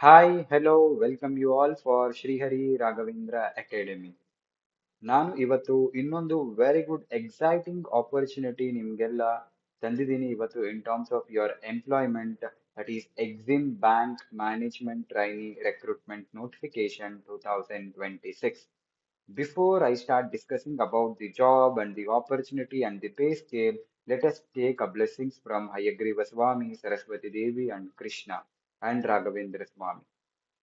Hi, hello, welcome you all for Srihari Raghavendra Academy. ನಾನು ಇವತ್ತು ಇನ್ನೊಂದು ವೆರಿ ಗುಡ್ ಎಕ್ಸೈಟಿಂಗ್ ಆಪರ್ಚುನಿಟಿ ನಿಮ್ಗೆಲ್ಲ ತಂದಿದ್ದೀನಿ ಇವತ್ತು ಇನ್ terms of your employment that is Exim bank management trainee recruitment notification 2026. Before I start discussing about the job and the opportunity and the pay scale, let us take a blessings from Hayagriva Swami, Saraswati Devi and Krishna and Raghavendra Swami.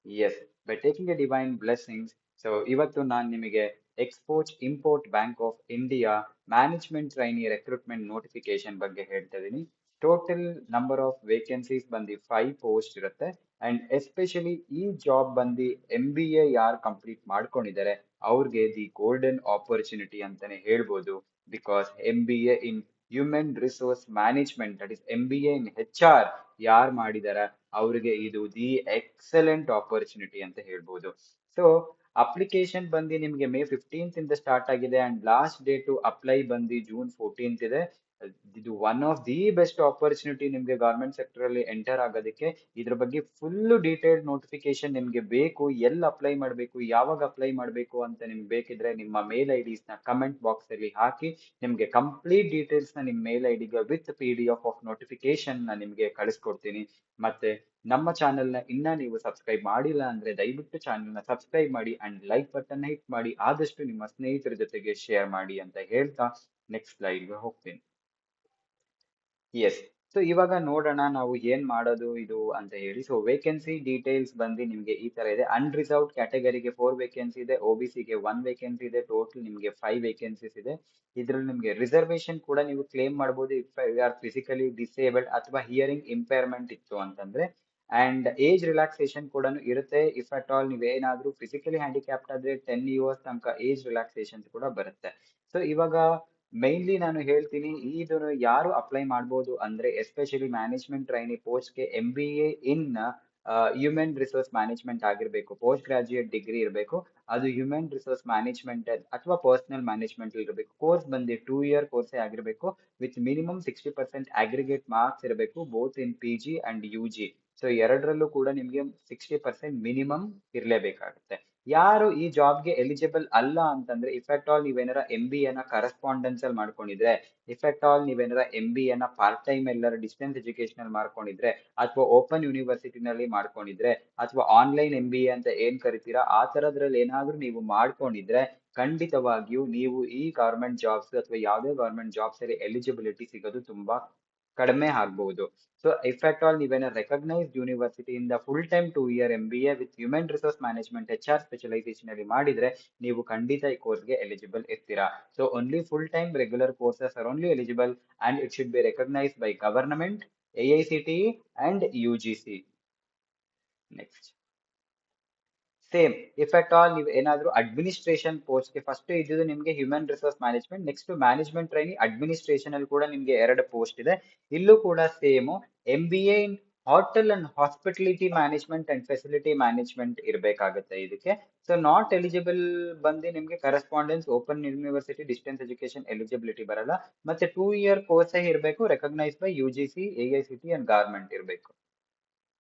Yes, by taking a divine blessings. So, ಇವತ್ತು ನಾನು ನಿಮಗೆ export import bank of India management trainee recruitment notification ಬಗ್ಗೆ ಹೇಳ್ತಾ ಇದ್ದೀನಿ. Total number of vacancies ಬಂದು 5 post ಇರುತ್ತೆ. And especially ಈ job ಬಂದು MBA ಯಾರು ಕಂಪ್ಲೀಟ್ ಮಾಡ್ಕೊಂಡಿದ್ದಾರೆ ಅವ್ರಿಗೆ ದಿ ಗೋಲ್ಡನ್ ಆಪರ್ಚುನಿಟಿ ಅಂತಾನೆ ಹೇಳ್ಬೋದು. Because MBA in human resource management that is MBA in HR ಯಾರು ಮಾಡಿದಾರ ಅವ್ರಿಗೆ ಇದು ದಿ ಎಕ್ಸಲೆಂಟ್ ಆಪರ್ಚುನಿಟಿ ಅಂತ ಹೇಳ್ಬೋದು. ಸೊ ಅಪ್ಲಿಕೇಶನ್ ಬಂದು ನಿಮಗೆ ಮೇ 15 ಇಂದ ಸ್ಟಾರ್ಟ್ ಆಗಿದೆ and last date to apply ಬಂದು ಜೂನ್ 14 ಇದೆ. ಇದು one of the best opportunity ನಿಮ್ಗೆ ಗವರ್ಮೆಂಟ್ ಸೆಕ್ಟರ್ ಅಲ್ಲಿ ಎಂಟರ್ ಆಗೋದಕ್ಕೆ. ಇದ್ರ ಬಗ್ಗೆ ಫುಲ್ ಡೀಟೇಲ್ಡ್ ನೋಟಿಫಿಕೇಶನ್ ನಿಮ್ಗೆ ಬೇಕು, ಎಲ್ಲಿ ಅಪ್ಲೈ ಮಾಡಬೇಕು, ಯಾವಾಗ ಅಪ್ಲೈ ಮಾಡಬೇಕು ಅಂತ ನಿಮ್ಗೆ ಬೇಕಿದ್ರೆ ನಿಮ್ಮ ಮೇಲ್ ಐಡಿಸ್ ನ ಕಮೆಂಟ್ ಬಾಕ್ಸ್ ಅಲ್ಲಿ ಹಾಕಿ ನಿಮ್ಗೆ ಕಂಪ್ಲೀಟ್ ಡೀಟೇಲ್ಸ್ ನ ನಿಮ್ ಮೇಲ್ ಐಡಿಗೆ ವಿತ್ PDF ಆಫ್ ನೋಟಿಫಿಕೇಶನ್ ನ ನಿಮ್ಗೆ ಕಳಿಸ್ಕೊಡ್ತೀನಿ. ಮತ್ತೆ ನಮ್ಮ ಚಾನೆಲ್ ನ ಇನ್ನ ನೀವು ಸಬ್ಸ್ಕ್ರೈಬ್ ಮಾಡಿಲ್ಲ ಅಂದ್ರೆ ದಯವಿಟ್ಟು ಚಾನೆಲ್ ನ ಸಬ್ಸ್ಕ್ರೈಬ್ ಮಾಡಿ ಅಂಡ್ ಲೈಕ್ ಬಟನ್ ಹಿಟ್ ಮಾಡಿ ಆದಷ್ಟು ನಿಮ್ಮ ಸ್ನೇಹಿತರ ಜೊತೆಗೆ ಶೇರ್ ಮಾಡಿ ಅಂತ ಹೇಳ್ತಾ ನೆಕ್ಸ್ಟ್ ಸ್ಲೈಡ್ಗೆ ಹೋಗ್ತೀನಿ. ಎಸ್, ಸೊ ಇವಾಗ ನೋಡೋಣ ನಾವು ಏನ್ ಮಾಡೋದು ಇದು ಅಂತ ಹೇಳಿ. ಸೊ ವೇಕೆನ್ಸಿ ಡೀಟೇಲ್ಸ್ ಬಂದು ನಿಮ್ಗೆ ಈ ತರ ಇದೆ. ಅನ್ರಿಸರ್ವ್ಡ್ ಕ್ಯಾಟಗರಿಗೆ 4 ವೇಕೆನ್ಸಿ ಇದೆ, OBCಗೆ 1 ವೇಕೆನ್ಸಿ ಇದೆ, ಟೋಟಲ್ ನಿಮ್ಗೆ 5 ವೇಕೆನ್ಸೀಸ್ ಇದೆ. ಇದ್ರಲ್ಲಿ ನಿಮ್ಗೆ ರಿಸರ್ವೇಶನ್ ಕೂಡ ನೀವು ಕ್ಲೇಮ್ ಮಾಡ್ಬೋದು if you are physically disabled ಅಥವಾ ಹಿಯರಿಂಗ್ ಇಂಪೇರ್ಮೆಂಟ್ ಇತ್ತು ಅಂತಂದ್ರೆ. ಅಂಡ್ ಏಜ್ ರಿಲ್ಯಾಕ್ಸೇಷನ್ ಕೂಡ ಇರುತ್ತೆ ಇಫ್ ಅಟ್ ಆಲ್ ನೀವೇನಾದ್ರೂ ಫಿಸಿಕಲಿ ಹ್ಯಾಂಡಿಕ್ಯಾಪ್ಟ್ ಆದ್ರೆ 10 years ತನಕ ಏಜ್ ರಿಲ್ಯಾಕ್ಸೇಷನ್ ಕೂಡ ಬರುತ್ತೆ. ಸೊ ಇವಾಗ ಮೈನ್ಲಿ ನಾನು ಹೇಳ್ತೀನಿ ಇದನ್ನು ಯಾರು ಅಪ್ಲೈ ಮಾಡ್ಬೋದು ಅಂದ್ರೆ ಎಸ್ಪೆಷಲಿ ಮ್ಯಾನೇಜ್ಮೆಂಟ್ ಟ್ರೈನಿ ಪೋಸ್ಟ್ಗೆ MBA in human resource management ಆಗಿರ್ಬೇಕು, ಪೋಸ್ಟ್ ಗ್ರಾಜುಯೇಟ್ ಡಿಗ್ರಿ ಇರಬೇಕು. ಅದು ಹ್ಯೂಮನ್ ರಿಸೋರ್ಸ್ ಮ್ಯಾನೇಜ್ಮೆಂಟ್ ಅಥವಾ ಪರ್ಸನಲ್ ಮ್ಯಾನೇಜ್ಮೆಂಟ್ ಇರಬೇಕು. ಕೋರ್ಸ್ ಬಂದು 2 year ಕೋರ್ಸೇ ಆಗಿರಬೇಕು ವಿತ್ ಮಿನಿಮಮ್ 60% ಅಗ್ರಿಗೇಟ್ ಮಾರ್ಕ್ಸ್ ಇರಬೇಕು both in PG and UG. So ಎರಡರಲ್ಲೂ ಕೂಡ ನಿಮ್ಗೆ 60% ಮಿನಿಮಮ್ ಇರಲೇಬೇಕಾಗುತ್ತೆ. ಯಾರು ಈ ಜಾಬ್ಗೆ ಎಲಿಜಿಬಲ್ ಅಲ್ಲ ಅಂತಂದ್ರೆ ಇಫ್ ಅಟ್ ಆಲ್ ನೀವೇನಾರ MBA ನ ಕರೆಸ್ಪಾಂಡೆನ್ಸ್ ಅಲ್ಲಿ ಮಾಡ್ಕೊಂಡಿದ್ರೆ, ಇಫ್ ಅಟ್ ಆಲ್ ನೀವೇನಾರ MBA ನ ಪಾರ್ಟ್ ಟೈಮ್ ಎಲ್ಲರ ಡಿಸ್ಟೆನ್ಸ್ ಎಜುಕೇಶನ್ ಅಲ್ಲಿ ಮಾಡ್ಕೊಂಡಿದ್ರೆ, ಅಥವಾ ಓಪನ್ ಯೂನಿವರ್ಸಿಟಿನಲ್ಲಿ ಮಾಡ್ಕೊಂಡಿದ್ರೆ, ಅಥವಾ ಆನ್ಲೈನ್ MBA ಅಂತ ಏನ್ ಕರಿತೀರಾ ಆ ತರದ್ರಲ್ಲಿ ಏನಾದ್ರೂ ನೀವು ಮಾಡ್ಕೊಂಡಿದ್ರೆ ಖಂಡಿತವಾಗಿಯೂ ನೀವು ಈ ಗವರ್ಮೆಂಟ್ ಜಾಬ್ಸ್ ಅಥವಾ ಯಾವುದೇ ಗವರ್ಮೆಂಟ್ ಜಾಬ್ಸ್ ಅಲ್ಲಿ ಎಲಿಜಿಬಿಲಿಟಿ ಸಿಗೋದು ತುಂಬಾ ಕಡಿಮೆ ಆಗ್ಬಹುದು. ಸೊ ಇಫ್ ಅಟ್ ಆಲ್ ನೀವೇನ ರೆಕಗ್ನೈಸ್ಡ್ ಯೂನಿವರ್ಸಿಟಿ ಇಂದ full time 2 year MBA with human resource management HR specialisation ಅಲ್ಲಿ ಮಾಡಿದ್ರೆ ನೀವು ಖಂಡಿತ ಈ ಕೋರ್ಸ್ಗೆ ಎಲಿಜಿಬಲ್ ಇರ್ತೀರಾ. So only full time regular courses are only eligible and it should be recognised by government, AICTE and UGC. Next same if at all ನೀವು ಏನಾದ್ರೂ administration ಪೋಸ್ಟ್ಗೆ ಫಸ್ಟ್ ಇದ್ದಿದ್ದು ನಿಮ್ಗೆ human resource management, next management trainee administration ಅಲ್ಲಿ ಕೂಡ ನಿಮ್ಗೆ 2 post ಇದೆ. ಇಲ್ಲೂ ಕೂಡ same MBA in hotel and hospitality management and facility management ಇರಬೇಕಾಗುತ್ತೆ ಇದಕ್ಕೆ. ಸೊ ನಾಟ್ ಎಲಿಜಿಬಲ್ ಬಂದು ನಿಮ್ಗೆ correspondence, open university, distance education eligibility ಬರಲ್ಲ. ಮತ್ತೆ 2 year ಕೋರ್ಸೇ ಇರಬೇಕು, recognised by UGC, AICTE and government ಇರಬೇಕು.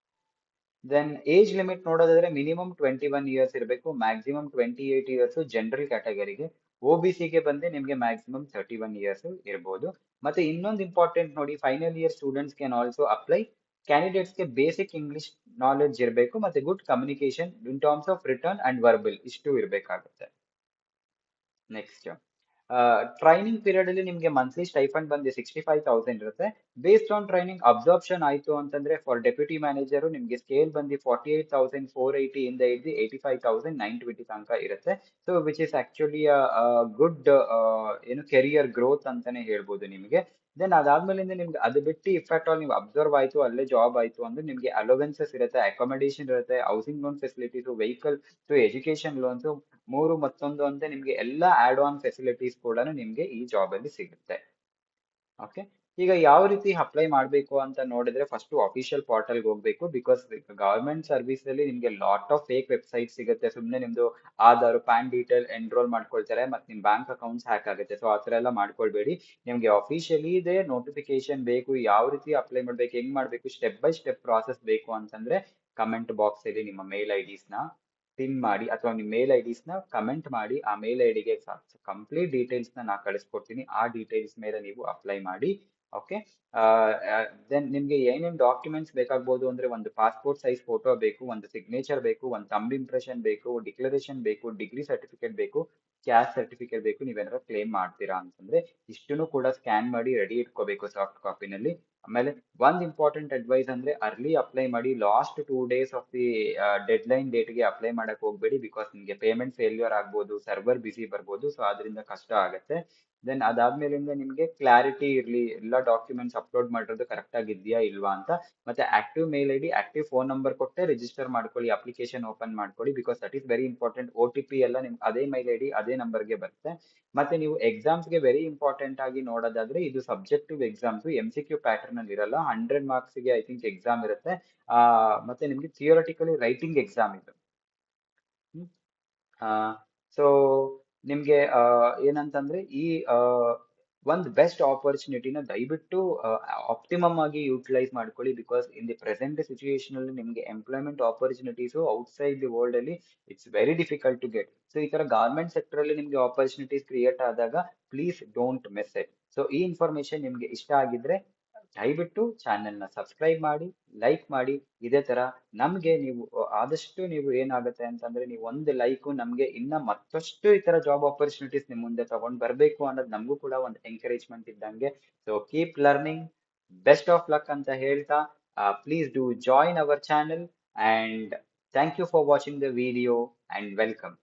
ದೆನ್ ಏಜ್ ಲಿಮಿಟ್ ನೋಡೋದಾದ್ರೆ ಮಿನಿಮಮ್ 21 years ಇರಬೇಕು, ಮ್ಯಾಕ್ಸಿಮಮ್ 28 years ಜನರಲ್ ಕ್ಯಾಟಗರಿಗೆ. OBCಗೆ ಬಂದು ನಿಮ್ಗೆ ಮ್ಯಾಕ್ಸಿಮಮ್ 31 years ಇರ್ಬೋದು. ಮತ್ತೆ ಇನ್ನೊಂದು ಇಂಪಾರ್ಟೆಂಟ್ ನೋಡಿ, final year students can also apply. ಕ್ಯಾಂಡಿಡೇಟ್ಸ್ಗೆ ಬೇಸಿಕ್ ಇಂಗ್ಲಿಷ್ ನಾಲೆಡ್ಜ್ ಇರಬೇಕು ಮತ್ತೆ good communication in terms of written and verbal ಇಷ್ಟು ಇರಬೇಕಾಗುತ್ತೆ. ನೆಕ್ಸ್ಟ್ ಟ್ರೈನಿಂಗ್ ಪೀರಿಯಡ್ ಅಲ್ಲಿ ನಿಮ್ಗೆ ಮಂತ್ಲಿ ಸ್ಟೈಫಂಡ್ ಬಂದು 65,000 ಇರುತ್ತೆ. ಬೇಸ್ಡ್ ಆನ್ ಟ್ರೈನಿಂಗ್ ಅಬ್ಸಾರ್ಪ್ಷನ್ ಆಯ್ತು ಅಂತಂದ್ರೆ ಫಾರ್ ಡೆಪ್ಯೂಟಿ ಮ್ಯಾನೇಜರ್ ನಿಮ್ಗೆ ಸ್ಕೇಲ್ ಬಂದು 48,480 ಇಂದ ಹಿಡಿದು 85,920 ತನಕ ಇರುತ್ತೆ. So which is actually good ಏನು ಕೆರಿಯರ್ ಗ್ರೋತ್ ಅಂತಾನೆ ಹೇಳ್ಬೋದು ನಿಮಗೆ. ದೆನ್ ಅದಾದ್ಮೇಲಿಂದ ನಿಮ್ಗೆ ಅದು ಬಿಟ್ಟು ಇಫ್ ಅಟ್ ಆಲ್ ನೀವು ಅಬ್ಸರ್ವ್ ಆಯ್ತು ಅಲ್ಲೇ ಜಾಬ್ ಆಯ್ತು ಅಂದ್ರೆ ನಿಮ್ಗೆ ಅಲೋವೆನ್ಸಸ್ ಇರುತ್ತೆ, ಅಕಾಮಿಡೇಷನ್ ಇರುತ್ತೆ, housing loan facilities, vehicle, so education loans, ಮೂರು ಮತ್ತೊಂದು ಅಂತ ನಿಮ್ಗೆ ಎಲ್ಲ ಆಡ್ ಆನ್ ಫೆಸಿಲಿಟೀಸ್ ಕೂಡ ನಿಮ್ಗೆ ಈ ಜಾಬ್ ಅಲ್ಲಿ ಸಿಗುತ್ತೆ. ಓಕೆ, ಈಗ ಯಾವ ರೀತಿ ಅಪ್ಲೈ ಮಾಡಬೇಕು ಅಂತ ನೋಡಿದ್ರೆ ಫಸ್ಟ್ ಅಫಿಷಿಯಲ್ ಪೋರ್ಟಲ್ಗೆ ಹೋಗ್ಬೇಕು. ಬಿಕಾಸ್ ಗವರ್ಮೆಂಟ್ ಸರ್ವಿಸ್ ಅಲ್ಲಿ ನಿಮ್ಗೆ ಲಾಟ್ ಆಫ್ ಫೇಕ್ ವೆಬ್ಸೈಟ್ ಸಿಗುತ್ತೆ. ಸುಮ್ಮನೆ ನಿಮ್ದು ಆಧಾರ್ ಪ್ಯಾನ್ ಡೀಟೇಲ್ ಎನ್ರೋಲ್ ಮಾಡ್ಕೊಳ್ತಾರೆ, ಮತ್ತೆ ನಿಮ್ ಬ್ಯಾಂಕ್ ಅಕೌಂಟ್ಸ್ ಹ್ಯಾಕ್ ಆಗುತ್ತೆ. ಸೊ ಆ ಥರ ಎಲ್ಲ ಮಾಡ್ಕೊಳ್ಬೇಡಿ. ನಿಮ್ಗೆ ಅಫಿಷಿಯಲಿ ಇದೆ ನೋಟಿಫಿಕೇಶನ್ ಬೇಕು, ಯಾವ ರೀತಿ ಅಪ್ಲೈ ಮಾಡ್ಬೇಕು, ಹೆಂಗ್ ಮಾಡ್ಬೇಕು, ಸ್ಟೆಪ್ ಬೈ ಸ್ಟೆಪ್ ಪ್ರಾಸೆಸ್ ಬೇಕು ಅಂತಂದ್ರೆ ಕಮೆಂಟ್ ಬಾಕ್ಸ್ ಅಲ್ಲಿ ನಿಮ್ಮ ಮೇಲ್ ಐ ಡಿಸ್ನ ಪಿನ್ ಮಾಡಿ, ಅಥವಾ ನಿಮ್ಮ ಮೇಲ್ ಐ ಡಿಸ್ನ ಕಮೆಂಟ್ ಮಾಡಿ. ಆ ಮೇಲ್ ಐ ಡಿಗೆ ಕಂಪ್ಲೀಟ್ ಡೀಟೇಲ್ಸ್ನ ನಾ ಕಳಿಸ್ಕೊಡ್ತೀನಿ. ಆ ಡೀಟೇಲ್ಸ್ ಮೇಲೆ ನೀವು ಅಪ್ಲೈ ಮಾಡಿ. ಓಕೆ. ದೆನ್ ನಿಮ್ಗೆ ಏನೇನ್ ಡಾಕ್ಯುಮೆಂಟ್ಸ್ ಬೇಕಾಗ್ಬೋದು ಅಂದ್ರೆ, ಒಂದು ಪಾಸ್ಪೋರ್ಟ್ ಸೈಜ್ ಫೋಟೋ ಬೇಕು, ಒಂದು ಸಿಗ್ನೇಚರ್ ಬೇಕು, ಒಂದು ಥಂಬ್ ಇಂಪ್ರೆಷನ್ ಬೇಕು, ಡಿಕ್ಲರೇಷನ್ ಬೇಕು, ಡಿಗ್ರಿ ಸರ್ಟಿಫಿಕೇಟ್ ಬೇಕು, ಕ್ಯಾಸ್ಟ್ ಸರ್ಟಿಫಿಕೇಟ್ ಬೇಕು. ನೀವೇನಾದ್ರು ಕ್ಲೇಮ್ ಮಾಡ್ತೀರಾ ಅಂತಂದ್ರೆ ಇಷ್ಟನ್ನು ಕೂಡ ಸ್ಕ್ಯಾನ್ ಮಾಡಿ ರೆಡಿ ಇಟ್ಕೋಬೇಕು ಸಾಫ್ಟ್ ಕಾಪಿನಲ್ಲಿ. ಆಮೇಲೆ ಒಂದ್ ಇಂಪಾರ್ಟೆಂಟ್ ಅಡ್ವೈಸ್ ಅಂದ್ರೆ ಅರ್ಲಿ ಅಪ್ಲೈ ಮಾಡಿ. Last 2 days of the deadline ಡೇಟ್ಗೆ ಅಪ್ಲೈ ಮಾಡಕ್ ಹೋಗ್ಬೇಡಿ. ಬಿಕಾಸ್ ನಿಮ್ಗೆ ಪೇಮೆಂಟ್ ಫೇಲ್ಯೂರ್ ಆಗ್ಬೋದು, ಸರ್ವರ್ ಬಿಸಿ ಬರ್ಬೋದು. ಸೊ ಅದರಿಂದ ಕಷ್ಟ ಆಗುತ್ತೆ. ದೆನ್ ಅದಾದ್ಮೇಲಿಂದ ನಿಮ್ಗೆ ಕ್ಲಾರಿಟಿ ಇರ್ಲಿ, ಎಲ್ಲ ಡಾಕ್ಯುಮೆಂಟ್ಸ್ ಅಪ್ಲೋಡ್ ಮಾಡಿರೋದು ಕರೆಕ್ಟ್ ಆಗಿದ್ಯಾ ಇಲ್ವಾ ಅಂತ. ಮತ್ತೆ active mail I D, active phone number ಕೊಟ್ಟೆ ರಿಜಿಸ್ಟರ್ ಮಾಡ್ಕೊಳ್ಳಿ, ಅಪ್ಲಿಕೇಶನ್ ಓಪನ್ ಮಾಡ್ಕೊಳ್ಳಿ. Because that is very important. O T P ಎಲ್ಲ ನಿಮ್ ಅದೇ ಮೇಲ್ ಐ ಡಿ ಅದೇ ನಂಬರ್ಗೆ ಬರುತ್ತೆ. ಮತ್ತೆ ನೀವು ಎಕ್ಸಾಮ್ಸ್ಗೆ ವೆರಿ ಇಂಪಾರ್ಟೆಂಟ್ ಆಗಿ ನೋಡೋದಾದ್ರೆ, ಇದು subjective exams, M C Q pattern ಅಲ್ಲಿ ಇರಲ್ಲ. 100 marksಗೆ ಐ ಥಿಂಕ್ ಎಕ್ಸಾಮ್ ಇರುತ್ತೆ. ಮತ್ತೆ ನಿಮ್ಗೆ ಥಿಯೋರಿಟಿಕಲಿ ರೈಟಿಂಗ್ ಎಕ್ಸಾಮ್ ಇದು. ಸೊ ನಿಮ್ಗೆ ಏನಂತಂದ್ರೆ ಈ ಒಂದು ಬೆಸ್ಟ್ ಆಪರ್ಚುನಿಟಿನ ದಯವಿಟ್ಟು ಆಪ್ಟಿಮಮ್ ಆಗಿ ಯೂಟಿಲೈಸ್ ಮಾಡ್ಕೊಳ್ಳಿ. Because in the present situation ಅಲ್ಲಿ ನಿಮ್ಗೆ employment opportunities outside the world ಅಲ್ಲಿ it's very difficult to get. So ಈ ತರ ಗವರ್ಮೆಂಟ್ ಸೆಕ್ಟರ್ ಅಲ್ಲಿ ನಿಮ್ಗೆ ಆಪರ್ಚುನಿಟೀಸ್ ಕ್ರಿಯೇಟ್ ಆದಾಗ please don't miss it. So ಈ ಇನ್ಫಾರ್ಮೇಶನ್ ನಿಮ್ಗೆ ಇಷ್ಟ ಆಗಿದ್ರೆ ದಯವಿಟ್ಟು ಚಾನೆಲ್ನ ಸಬ್ಸ್ಕ್ರೈಬ್ ಮಾಡಿ, ಲೈಕ್ ಮಾಡಿ. ಇದೇ ತರ ನಮ್ಗೆ ನೀವು ಆದಷ್ಟು ನೀವು ಏನಾಗುತ್ತೆ ಅಂತಂದ್ರೆ, ನೀವು ಒಂದು ಲೈಕು ನಮ್ಗೆ ಇನ್ನ ಮತ್ತಷ್ಟು ಈ ತರ ಜಾಬ್ ಆಪರ್ಚುನಿಟೀಸ್ ನಿಮ್ ಮುಂದೆ ತಗೊಂಡ್ ಬರ್ಬೇಕು ಅನ್ನೋದು ನಮಗೂ ಕೂಡ ಒಂದು ಎಂಕರೇಜ್ಮೆಂಟ್ ಇದ್ದಂಗೆ. So keep learning, best of luck ಅಂತ ಹೇಳ್ತಾ, please do join our channel. And thank you for watching the video and welcome.